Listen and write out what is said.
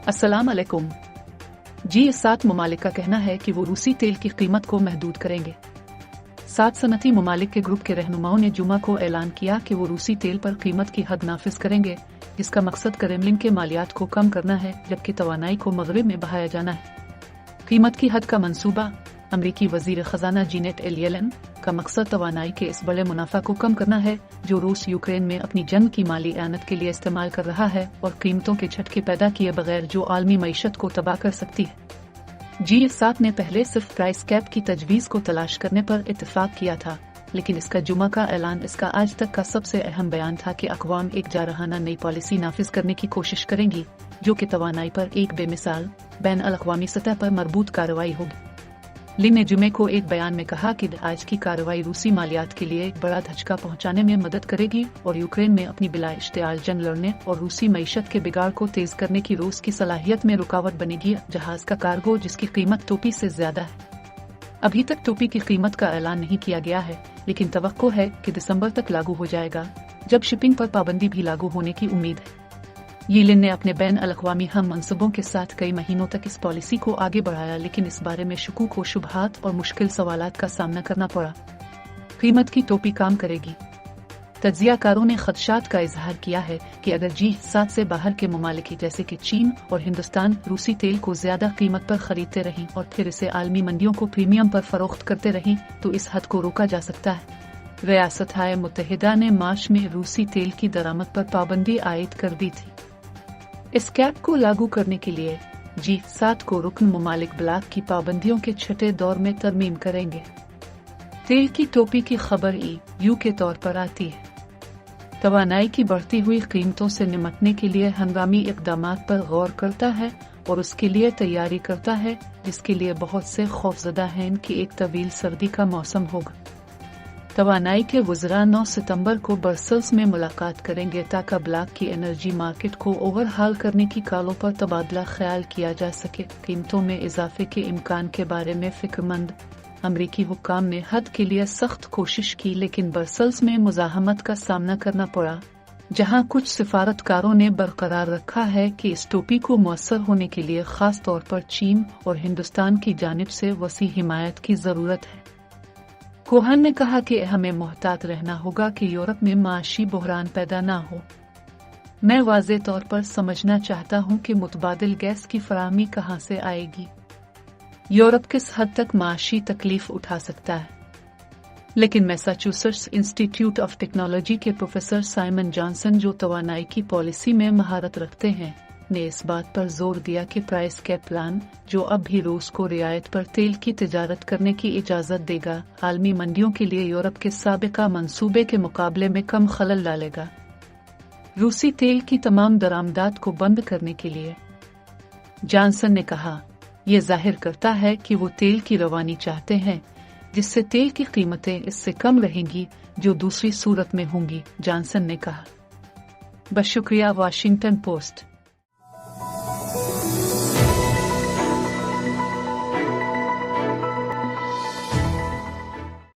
अस्सलाम अलैकुम। G7 ममालिक का कहना है कि वो रूसी तेल की कीमत को महदूद करेंगे। 7 सनती ममालिक के ग्रुप के रहनुमाओं ने जुमा को ऐलान किया कि वो रूसी तेल पर कीमत की हद नाफिज करेंगे, जिसका मकसद क्रेमलिन के मालियात को कम करना है, जबकि तवानाई को मगरिब में बहाया जाना है। कीमत की हद का मंसूबा अमरीकी वजीर खजाना जेनेट येलेन का मकसद तवानाई के इस बड़े मुनाफा को कम करना है जो रूस यूक्रेन में अपनी जंग की माली आनत के लिए इस्तेमाल कर रहा है और कीमतों के झटके पैदा किए बगैर जो आलमी मईशत को तबाह कर सकती है। G7 ने पहले सिर्फ प्राइस कैप की तजवीज़ को तलाश करने पर इत्तेफाक किया था, लेकिन इसका जुमा का ऐलान इसका आज तक का सबसे अहम बयान था कि अक़वाम एक जारहाना नई पॉलिसी नाफिज करने की कोशिश करेंगी जो कि तवानाई पर एक बेमिसाल बैन अल-अक़वामी सतह पर मरबूत कार्रवाई होगी। ली ने जुमे को एक बयान में कहा कि आज की कार्रवाई रूसी मालियात के लिए एक बड़ा धचका पहुंचाने में मदद करेगी और यूक्रेन में अपनी बिला इश्तियाल जंग लड़ने और रूसी मईशत के बिगाड़ को तेज करने की रूस की सलाहियत में रुकावट बनेगी। जहाज का कार्गो जिसकी कीमत टोपी से ज्यादा है। अभी तक टोपी की कीमत का ऐलान नहीं किया गया है, लेकिन तवक्को है कि दिसंबर तक लागू हो जाएगा, जब शिपिंग पर पाबंदी भी लागू होने की उम्मीद है। येलेन ने अपने बैन अल-अक़वामी हम मनसूबों के साथ कई महीनों तक इस पॉलिसी को आगे बढ़ाया, लेकिन इस बारे में शुकूक व शुबहात और मुश्किल सवालात का सामना करना पड़ा। कीमत की टोपी काम करेगी। तज्जियाकारों ने खदशात का इजहार किया है कि अगर G7 से बाहर के ममालिक जैसे कि चीन और हिंदुस्तान रूसी तेल को ज्यादा कीमत पर खरीदते रहीं और फिर इसे आलमी मंडियों को प्रीमियम पर फरोख्त करते रहीं तो इस हद को रोका जा सकता है। रियासत-ए मुत्तहिदा ने मार्च में रूसी तेल की दरामद पर पाबंदी आयद कर दी थी। इस कैप को लागू करने के लिए G7 को रुकन ममालिक ब्लॉक की पाबंदियों के छठे दौर में तरमीम करेंगे। तेल की टोपी की खबर EU के तौर पर आती है। तवानाई की बढ़ती हुई कीमतों से निपटने के लिए हंगामी इक़दामात पर गौर करता है और उसके लिए तैयारी करता है, जिसके लिए बहुत से खौफजदा हैं कि एक तवील सर्दी का मौसम होगा। तवानाई के वज़रा 9 सितंबर को ब्रसेल्स में मुलाकात करेंगे ताकि ब्लॉक की एनर्जी मार्केट को ओवरहाल करने की कालों पर तबादला ख्याल किया जा सके। कीमतों में इजाफे के इम्कान के बारे में फिक्रमंद अमरीकी हुक्काम ने हद के लिए सख्त कोशिश की, लेकिन ब्रसेल्स में मुज़ाहमत का सामना करना पड़ा, जहां कुछ सिफारतकारों ने बरकरार रखा है कि इस टोपी को मुयस्सर होने के लिए खास तौर पर चीन और हिंदुस्तान की जानिब से वसी हिमायत की जरूरत है। कोहन ने कहा कि हमें मोहतात रहना होगा कि यूरोप में माशी बहरान पैदा ना हो। मैं वाज़े तौर पर समझना चाहता हूं कि मुतबादिल गैस की फराहमी कहां से आएगी। यूरोप किस हद तक माशी तकलीफ उठा सकता है। लेकिन मैसाचुसेट्स इंस्टीट्यूट ऑफ टेक्नोलॉजी के प्रोफेसर साइमन जॉनसन, जो तवानाई की पॉलिसी में महारत रखते हैं, ने इस बात पर जोर दिया कि प्राइस कैप प्लान, जो अब भी रूस को रियायत पर तेल की तिजारत करने की इजाजत देगा, आलमी मंडियों के लिए यूरोप के साबिका मंसूबे के मुकाबले में कम खलल डालेगा। रूसी तेल की तमाम दरामदात को बंद करने के लिए जॉनसन ने कहा, यह जाहिर करता है कि वो तेल की रवानी चाहते हैं, जिससे तेल की कीमतें इससे कम रहेंगी जो दूसरी सूरत में होंगी, जॉनसन ने कहा। बस शुक्रिया। Washington post.